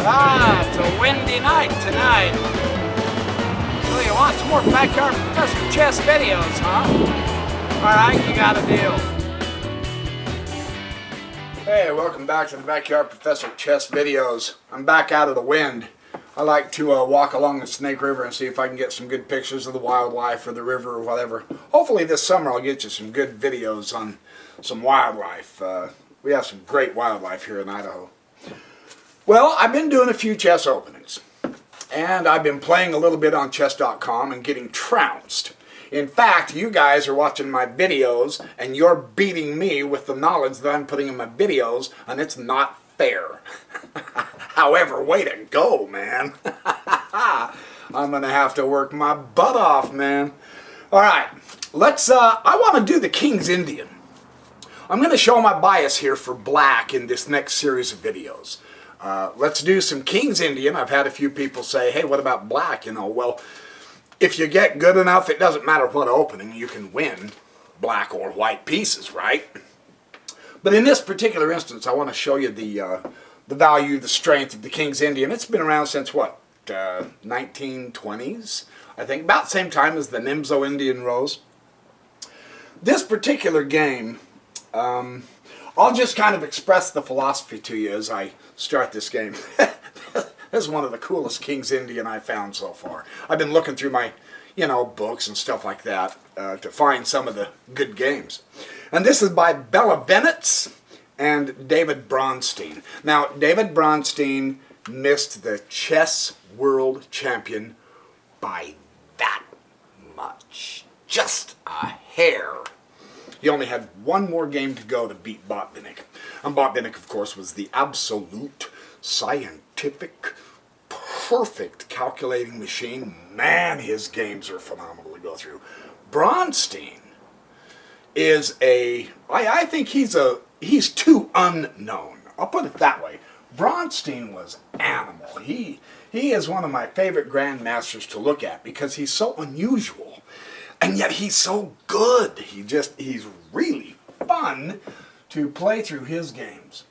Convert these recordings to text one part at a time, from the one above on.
It's a windy night tonight. So you want some more Backyard Professor Chess videos, huh? Alright, you got a deal. Hey, welcome back to the Backyard Professor Chess videos. I'm back out of the wind. I like to walk along the Snake River and see if I can get some good pictures of the wildlife or the river or whatever. Hopefully this summer I'll get you some good videos on some wildlife. We have some great wildlife here in Idaho. Well, I've been doing a few chess openings, and I've been playing a little bit on chess.com and getting trounced. In fact, you guys are watching my videos, and you're beating me with the knowledge that I'm putting in my videos, and it's not fair. However, way to go, man. I'm going to have to work my butt off, man. All right, I want to do the King's Indian. I'm going to show my bias here for black in this next series of videos. Let's do some King's Indian. I've had a few people say, hey, what about black? You know, well, if you get good enough, it doesn't matter what opening, you can win black or white pieces, right? But in this particular instance, I want to show you the value, the strength of the King's Indian. It's been around since, what, 1920s? I think, about the same time as the Nimzo Indian Rose. This particular game, I'll just kind of express the philosophy to you as I start this game. This is one of the coolest King's Indian I've found so far. I've been looking through my, books and stuff like that to find some of the good games. And this is by Bella Venitz and David Bronstein. Now, David Bronstein missed the chess world champion by that much. Just a hair. He only had one more game to go to beat Botvinnik. And Botvinnik, of course, was the absolute scientific, perfect calculating machine. Man, his games are phenomenal to go through. Bronstein is I think he's too unknown. I'll put it that way. Bronstein was animal. He is one of my favorite grandmasters to look at because he's so unusual. And yet he's so good. He's really fun to play through his games.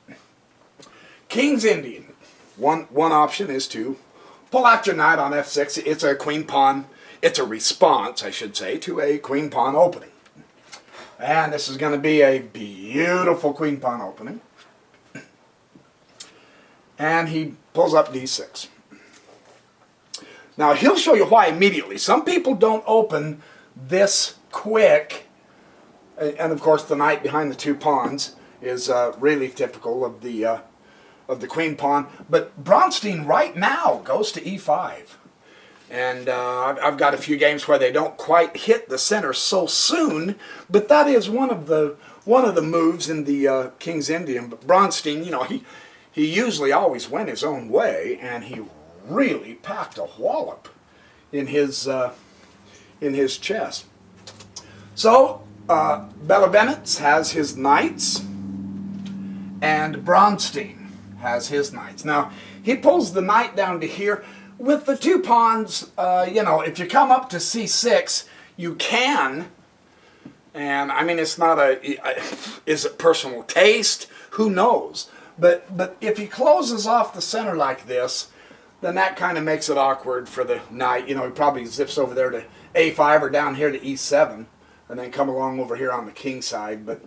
King's Indian. One option is to pull out your knight on f6. It's a queen pawn. It's a response, I should say, to a queen pawn opening. And this is going to be a beautiful queen pawn opening. And he pulls up d6. Now he'll show you why immediately. Some people don't open this quick, and of course the knight behind the two pawns is really typical of the queen pawn. But Bronstein right now goes to e5, and I've got a few games where they don't quite hit the center so soon, but that is one of the moves in the King's Indian. But Bronstein, he usually always went his own way, and he really packed a wallop in his chess. So, Bella Venitz has his knights, and Bronstein has his knights. Now, he pulls the knight down to here. With the two pawns, if you come up to c6, you can, and I mean, it's not is it personal taste? Who knows? But if he closes off the center like this, then that kind of makes it awkward for the knight. He probably zips over there to a5 or down here to e7 and then come along over here on the king side. But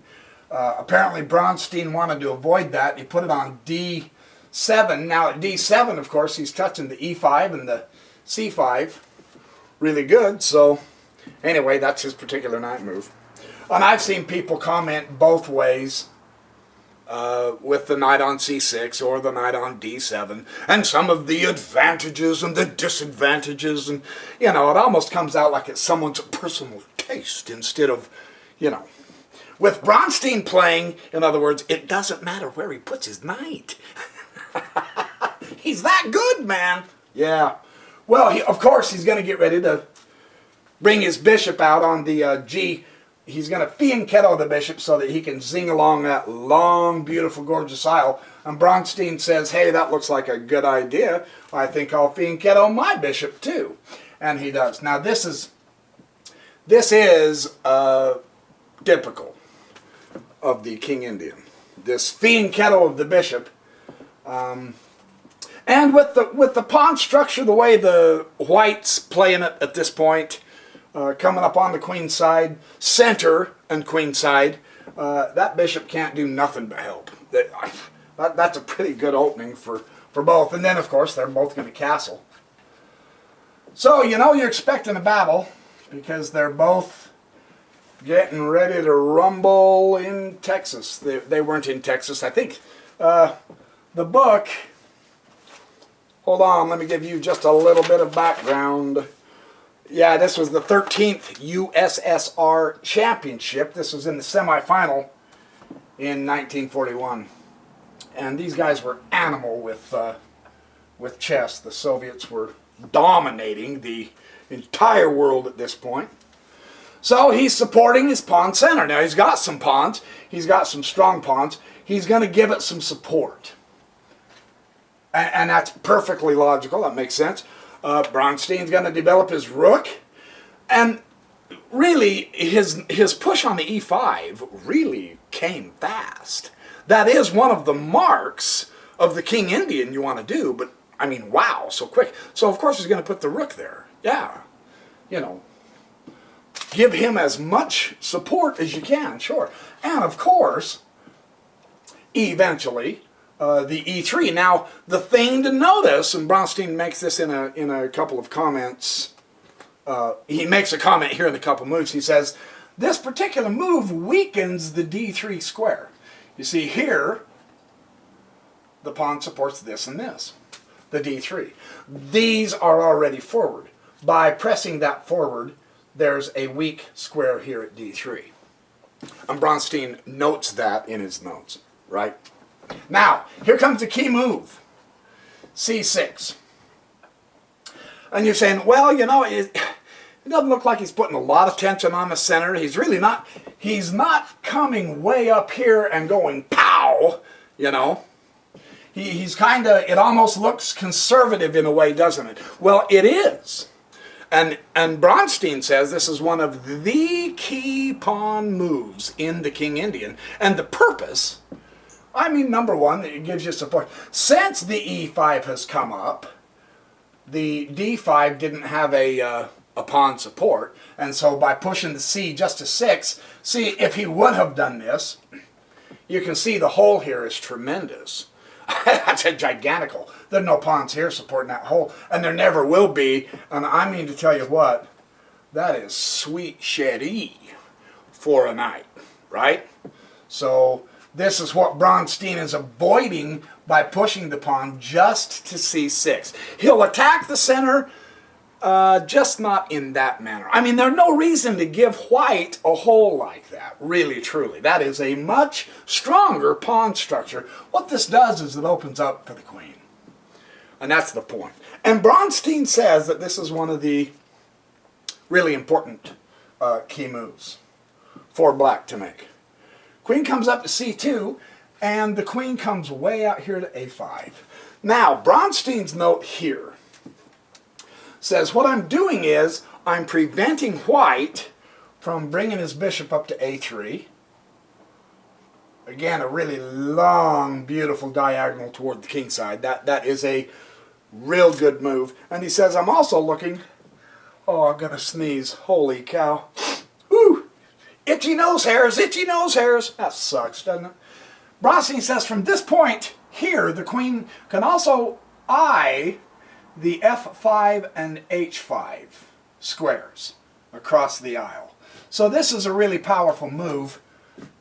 apparently Bronstein wanted to avoid that. He put it on d7. Now at d7, of course, he's touching the e5 and the c5 really good. So anyway, that's his particular knight move. And I've seen people comment both ways. With the knight on c6 or the knight on d7, and some of the advantages and the disadvantages, and it almost comes out like it's someone's personal taste instead of, with Bronstein playing, in other words, it doesn't matter where he puts his knight. He's that good, man. Yeah. Well, of course, he's going to get ready to bring his bishop out on the g. He's going to fianchetto the bishop so that he can zing along that long, beautiful, gorgeous aisle. And Bronstein says, hey, that looks like a good idea. I think I'll fianchetto my bishop too. And he does. Now this is typical of the King Indian. This fianchetto of the bishop. And with the pawn structure, the way the whites playing it at this point, coming up on the queen side, center and queen side, that bishop can't do nothing but help. That's a pretty good opening for both. And then, of course, they're both going to castle. So, you know you're expecting a battle because they're both getting ready to rumble in Texas. They weren't in Texas. I think the book... Hold on, let me give you just a little bit of background. Yeah, this was the 13th USSR Championship. This was in the semifinal in 1941. And these guys were animal with chess. The Soviets were dominating the entire world at this point. So he's supporting his pawn center. Now he's got some pawns. He's got some strong pawns. He's going to give it some support. And that's perfectly logical. That makes sense. Bronstein's going to develop his rook. And really, his push on the e5 really came fast. That is one of the marks of the King Indian you want to do. But, I mean, wow, so quick. So, of course, he's going to put the rook there. Yeah. You know, give him as much support as you can, sure. And, of course, eventually... the e3. Now, the thing to notice, and Bronstein makes this in a couple of comments. He makes a comment here in a couple moves. He says, this particular move weakens the d3 square. You see here, the pawn supports this and this, the d3. These are already forward. By pressing that forward, there's a weak square here at d3. And Bronstein notes that in his notes, right? Now, here comes the key move, c6. And you're saying, well, you know, it doesn't look like he's putting a lot of tension on the center. He's really not, he's not coming way up here and going pow, you know. He's kind of, it almost looks conservative in a way, doesn't it? Well, it is. And Bronstein says this is one of the key pawn moves in the King Indian. And the purpose... I mean, number one, it gives you support. Since the e5 has come up, the d5 didn't have a pawn support, and so by pushing the c just to 6, see, if he would have done this, you can see the hole here is tremendous. That's a gigantical. There's no pawns here supporting that hole, and there never will be, and I mean to tell you what, that is sweet sherry for a knight, right? So... this is what Bronstein is avoiding by pushing the pawn just to c6. He'll attack the center, just not in that manner. I mean, there's no reason to give white a hole like that, really, truly. That is a much stronger pawn structure. What this does is it opens up for the queen. And that's the point. And Bronstein says that this is one of the really important key moves for black to make. Queen comes up to c2, and the queen comes way out here to a5. Now, Bronstein's note here says, what I'm doing is I'm preventing white from bringing his bishop up to a3. Again, a really long, beautiful diagonal toward the king side. That is a real good move. And he says, I'm also looking... oh, I'm going to sneeze. Holy cow. Woo! Itchy nose hairs, itchy nose hairs. That sucks, doesn't it? Bronstein says from this point here, the queen can also eye the f5 and h5 squares across the aisle. So this is a really powerful move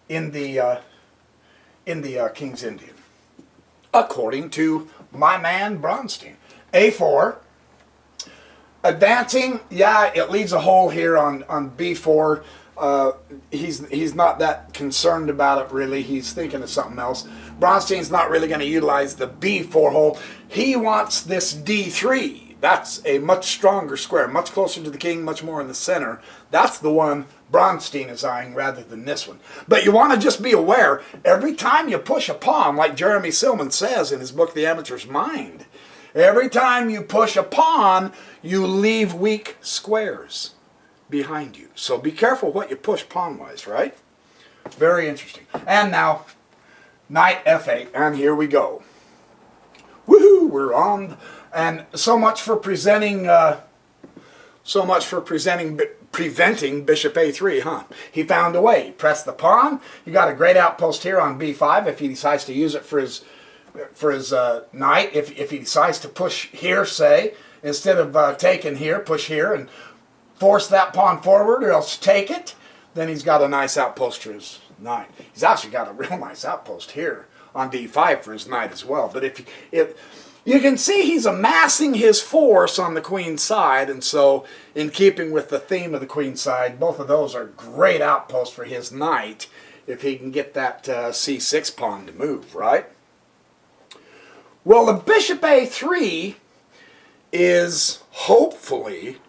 in the King's Indian, according to my man Bronstein. a4, advancing, yeah, it leaves a hole here on b4. He's not that concerned about it, really. He's thinking of something else. Bronstein's not really going to utilize the b4 hole. He wants this d3. That's a much stronger square, much closer to the king, much more in the center. That's the one Bronstein is eyeing rather than this one. But you want to just be aware, every time you push a pawn, like Jeremy Silman says in his book, The Amateur's Mind, every time you push a pawn, you leave weak squares behind you. So be careful what you push pawn-wise, right? Very interesting. And now, knight f8, and here we go. Woohoo! we're on. And so much for presenting, preventing bishop a3, huh? He found a way. He pressed the pawn. You got a great outpost here on b5 if he decides to use it for his knight. If he decides to push here, say, instead of taking here, push here and force that pawn forward, or else take it, then he's got a nice outpost for his knight. He's actually got a real nice outpost here on d5 for his knight as well. But if you can see he's amassing his force on the queen's side, and so in keeping with the theme of the queen's side, both of those are great outposts for his knight if he can get that c6 pawn to move, right? Well, the bishop a3 is hopefully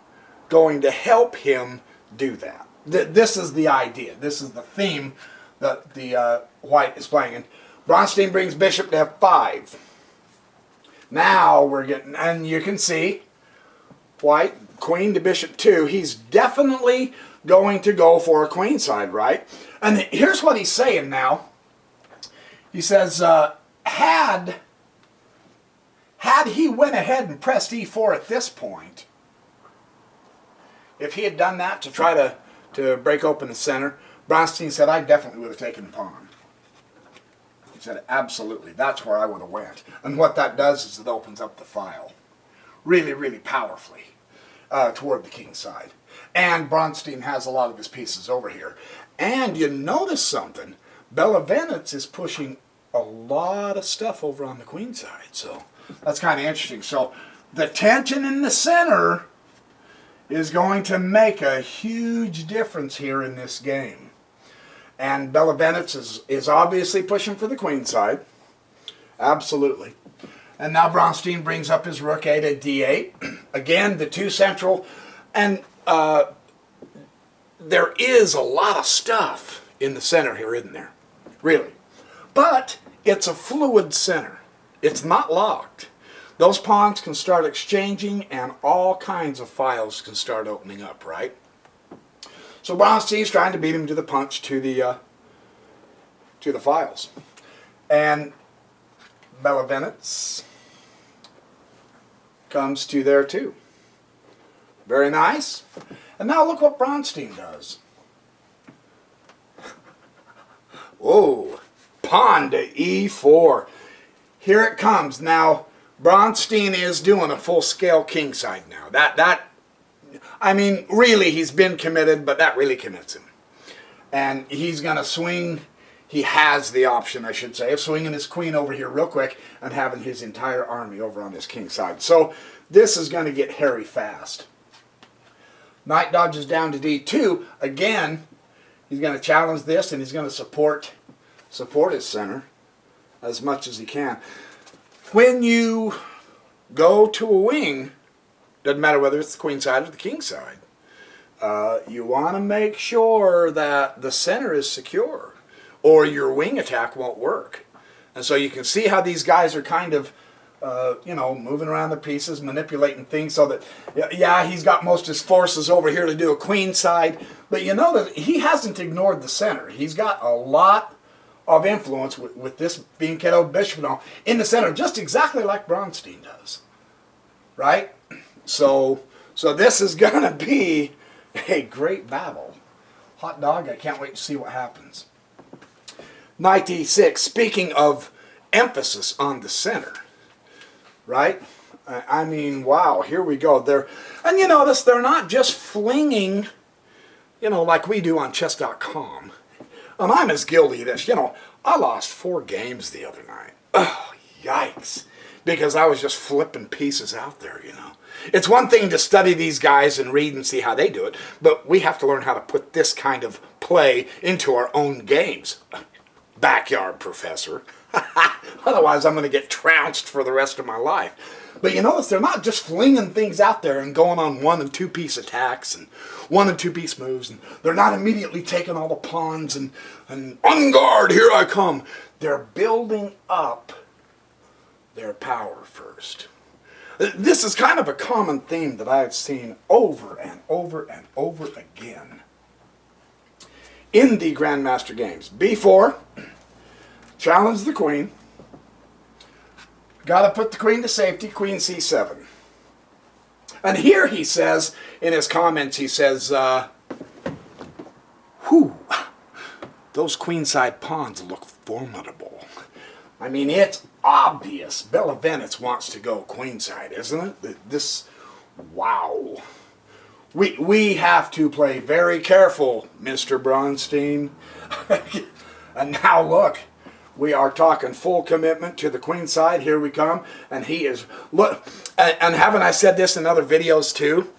going to help him do that. This is the idea. This is the theme that the white is playing. And Bronstein brings bishop to f5. Now we're getting, and you can see, white, queen to bishop 2. He's definitely going to go for a queenside, right? And here's what he's saying now. He says, had he went ahead and pressed e4 at this point, if he had done that to try to break open the center, Bronstein said, I definitely would have taken the pawn. He said, absolutely, that's where I would have went. And what that does is it opens up the file really, really powerfully toward the king's side. And Bronstein has a lot of his pieces over here. And you notice something, Belavenitz is pushing a lot of stuff over on the queen side. So that's kind of interesting. So the tension in the center is going to make a huge difference here in this game. And Belavenitz is obviously pushing for the queen side. Absolutely. And now Bronstein brings up his rook a to d8. Again, the two central. And there is a lot of stuff in the center here, isn't there? Really. But it's a fluid center. It's not locked. Those pawns can start exchanging and all kinds of files can start opening up, right? So Bronstein's trying to beat him to the punch to the files. And Belavenitz comes to there too. Very nice. And now look what Bronstein does. Whoa, pawn to e4. Here it comes. Now, Bronstein is doing a full-scale kingside now. I mean, really, he's been committed, but that really commits him. And he's going to swing. He has the option, I should say, of swinging his queen over here real quick and having his entire army over on his king side. So this is going to get hairy fast. Knight dodges down to d2. Again, he's going to challenge this, and he's going to support his center as much as he can. When you go to a wing, doesn't matter whether it's the queen side or the king side, you want to make sure that the center is secure, or your wing attack won't work. And so you can see how these guys are kind of, moving around the pieces, manipulating things so that, yeah, he's got most of his forces over here to do a queen side, but you know that he hasn't ignored the center. He's got a lot of influence with this being Keto Bishop now in the center, just exactly like Bronstein does, right? So this is going to be a great battle. Hot dog, I can't wait to see what happens. Knight e6, speaking of emphasis on the center, right? I mean, wow, here we go. And you notice they're not just flinging, like we do on chess.com. And I'm as guilty of this. I lost 4 games the other night. Oh, yikes. Because I was just flipping pieces out there, It's one thing to study these guys and read and see how they do it, but we have to learn how to put this kind of play into our own games. Backyard professor. Otherwise, I'm going to get trounced for the rest of my life. But you notice they're not just flinging things out there and going on 1- and 2-piece attacks and 1- and 2-piece moves. And they're not immediately taking all the pawns and on guard, here I come. They're building up their power first. This is kind of a common theme that I have seen over and over and over again in the Grandmaster games. b4, challenge the queen. Got to put the queen to safety, queen c7. And here he says, in his comments, he says, whew, those queenside pawns look formidable. I mean, it's obvious Belovenetz wants to go queenside, isn't it? This, wow. We have to play very careful, Mr. Bronstein. And now look, we are talking full commitment to the queenside. Here we come. And he is, look, and haven't I said this in other videos too?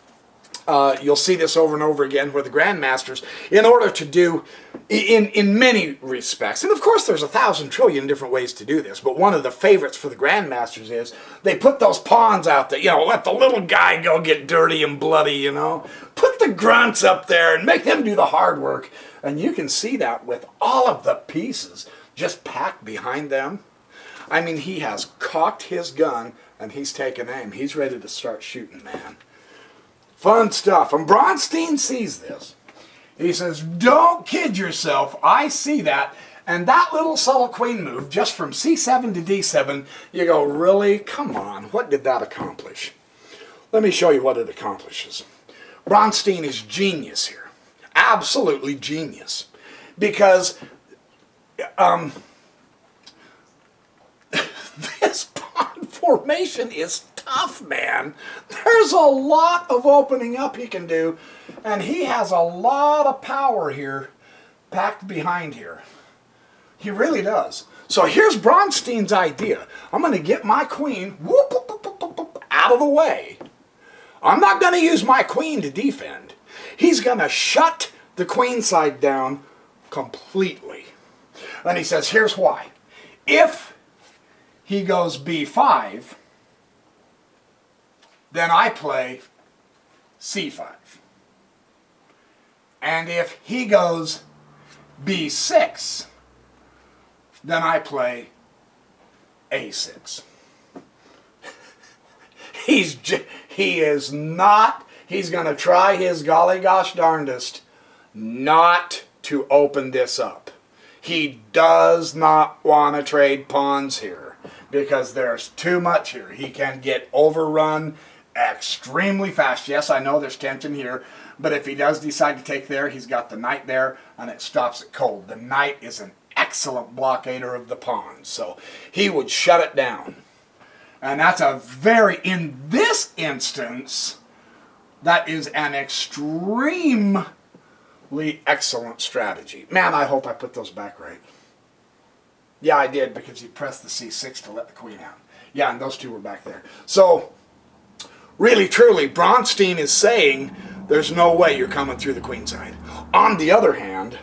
You'll see this over and over again where the grandmasters, in order to do, in many respects, and of course there's 1,000 trillion different ways to do this, but one of the favorites for the grandmasters is they put those pawns out there, you know, let the little guy go get dirty and bloody, you know. Put the grunts up there and make them do the hard work. And you can see that with all of the pieces just packed behind them. I mean, he has cocked his gun and he's taken aim. He's ready to start shooting, man. Fun stuff. And Bronstein sees this. He says, don't kid yourself. I see that. And that little subtle queen move, just from c7 to d7, you go, really? Come on. What did that accomplish? Let me show you what it accomplishes. Bronstein is genius here. Absolutely genius. Because this pawn formation is tough, man. There's a lot of opening up he can do, and he has a lot of power here packed behind here. He really does. So here's Bronstein's idea. I'm going to get my queen whoop, whoop, whoop, whoop, whoop, out of the way. I'm not going to use my queen to defend. He's going to shut the queen side down completely. And he says, here's why. If he goes b5, then I play c5. And if he goes b6, then I play a6. He is not, he's going to try his golly gosh darndest not to open this up. He does not want to trade pawns here because there's too much here. He can get overrun extremely fast. Yes, I know there's tension here, but if he does decide to take there, he's got the knight there and it stops it cold. The knight is an excellent blockader of the pawns, so he would shut it down. And that's a very, in this instance, that is an extremely excellent strategy. Man, I hope I put those back right. Yeah, I did, because he pressed the c6 to let the queen out. Yeah, and those two were back there. So, really, truly, Bronstein is saying there's no way you're coming through the queen side. On the other hand,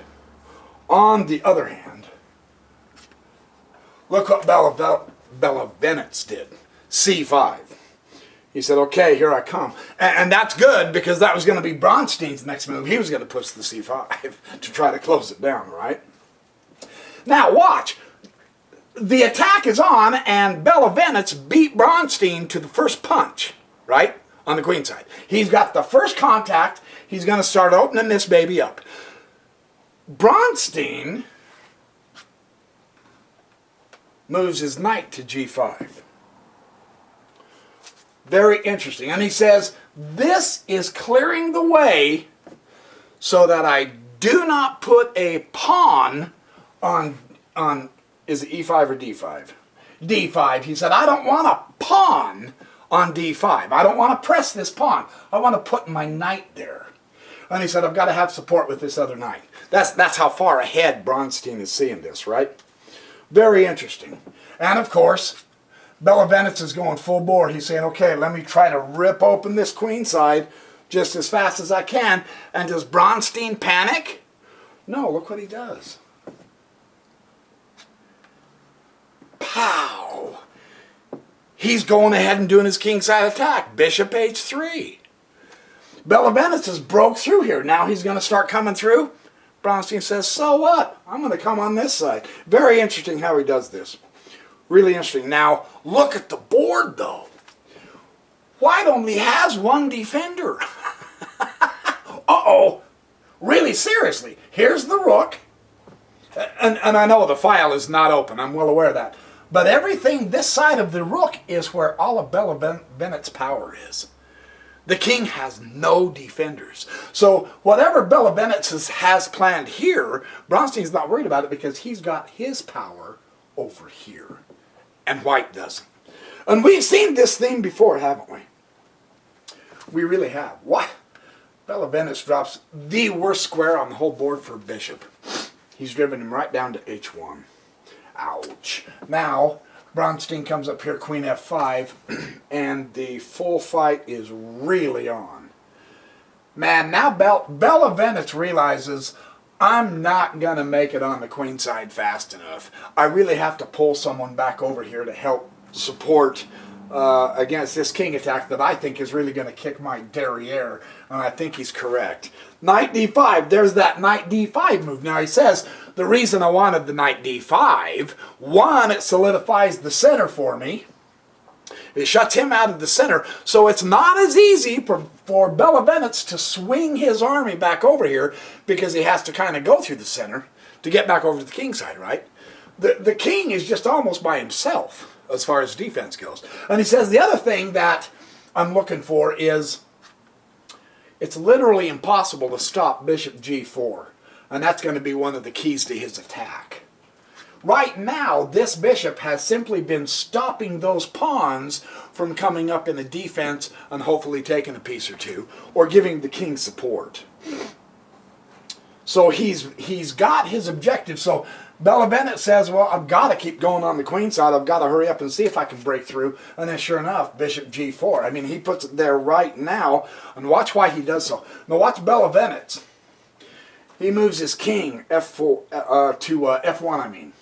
look what Belovenetz did. c5. He said, okay, here I come. And that's good, because that was going to be Bronstein's next move. He was going to push the c5 to try to close it down, right? Now, watch. The attack is on, and Belovenetz beat Bronstein to the first punch, right, on the queen side. He's got the first contact. He's going to start opening this baby up. Bronstein moves his knight to g5. Very interesting. And he says, this is clearing the way so that I do not put a pawn on is it e5 or d5? d5. He said, I don't want a pawn on d5. I don't want to press this pawn. I want to put my knight there. And he said, I've got to have support with this other knight. That's how far ahead Bronstein is seeing this, right? Very interesting. And of course, Belovenetz is going full bore. He's saying, okay, let me try to rip open this queen side just as fast as I can. And does Bronstein panic? No, look what he does. Pow! He's going ahead and doing his kingside attack. Bishop h3. Belovenetz has broke through here. Now he's going to start coming through. Bronstein says, so what? I'm going to come on this side. Very interesting how he does this. Really interesting. Now, look at the board, though. White only has one defender. Uh-oh. Really, seriously. Here's the rook. And I know the file is not open. I'm well aware of that. But everything this side of the rook is where all of Bella Bennett's power is. The king has no defenders. So whatever Bella Bennett has planned here, Bronstein's not worried about it because he's got his power over here. And white doesn't. And we've seen this theme before, haven't we? We really have. What? Bella Bennett drops the worst square on the whole board for bishop. He's driven him right down to h1. Ouch. Now, Bronstein comes up here, queen f5, and the full fight is really on. Man, now Bella Bennett realizes, I'm not going to make it on the queen side fast enough. I really have to pull someone back over here to help support against this king attack that I think is really going to kick my derriere, and I think he's correct. Knight d5, there's that knight d5 move. Now he says, the reason I wanted the knight d5, one, it solidifies the center for me. It shuts him out of the center, so it's not as easy for Bella Bennett to swing his army back over here because he has to kind of go through the center to get back over to the king side, right? The king is just almost by himself as far as defense goes. And he says the other thing that I'm looking for is it's literally impossible to stop bishop g4. And that's going to be one of the keys to his attack. Right now, this bishop has simply been stopping those pawns from coming up in the defense and hopefully taking a piece or two, or giving the king support. So he's got his objective. So Bella Bennett says, well, I've got to keep going on the queen side. I've got to hurry up and see if I can break through. And then sure enough, bishop g4. I mean, he puts it there right now. And watch why he does so. Now watch Bella Bennett. He moves his king f4 to f1, I mean.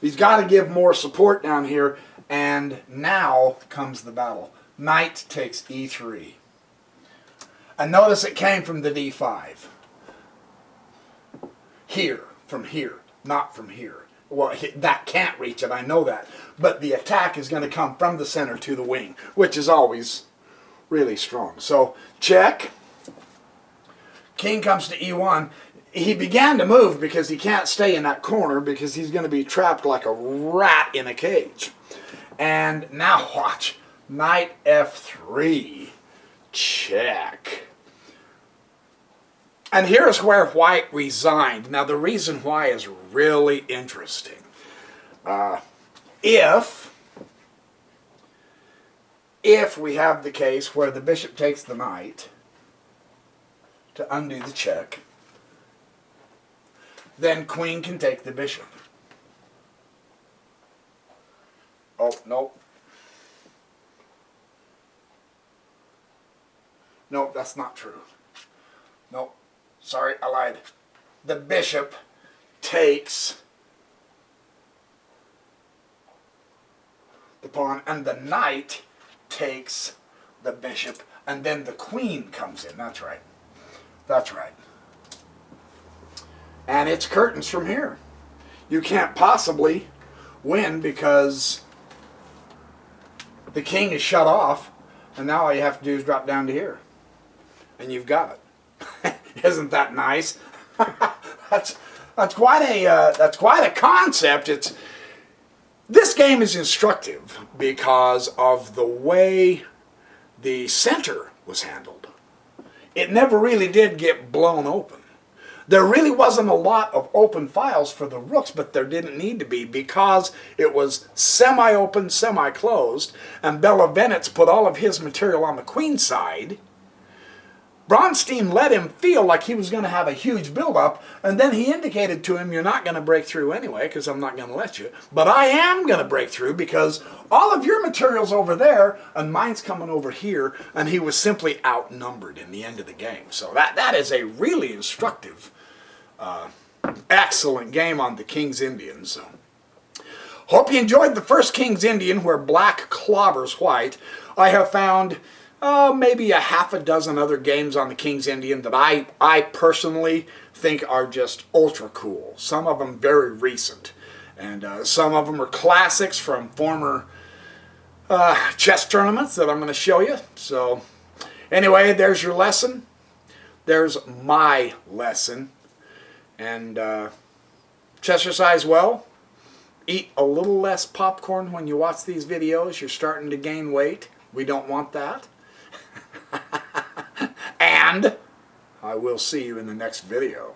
He's got to give more support down here. And now comes the battle. Knight takes e3. And notice it came from the d5. Here, from here, not from here. Well, that can't reach it, I know that. But the attack is going to come from the center to the wing, which is always really strong. So, check. King comes to e1. He began to move because he can't stay in that corner because he's going to be trapped like a rat in a cage. And now watch. Knight f3. Check. And here's where white resigned. Now the reason why is really interesting. If we have the case where the bishop takes the knight to undo the check, then queen can take the bishop. Oh, nope. Nope, that's not true. Nope. Sorry, I lied. The bishop takes the pawn, and the knight takes the bishop, and then the queen comes in. That's right. That's right. And it's curtains from here. You can't possibly win because the king is shut off, and now all you have to do is drop down to here. And you've got it. Isn't that nice? that's quite a concept. This game is instructive because of the way the center was handled. It never really did get blown open. There really wasn't a lot of open files for the rooks, but there didn't need to be because it was semi-open, semi-closed, and Bella Bennett's put all of his material on the queen side. Bronstein let him feel like he was going to have a huge build-up, and then he indicated to him, you're not going to break through anyway because I'm not going to let you, but I am going to break through because all of your material's over there and mine's coming over here, and he was simply outnumbered in the end of the game. So that is a really instructive, excellent game on the King's Indian. So, hope you enjoyed the first King's Indian where black clobbers white. I have found maybe a half a dozen other games on the King's Indian that I personally think are just ultra cool. Some of them very recent. And some of them are classics from former chess tournaments that I'm going to show you. So anyway, there's your lesson. There's my lesson. And exercise well. Eat a little less popcorn when you watch these videos. You're starting to gain weight. We don't want that. And I will see you in the next video.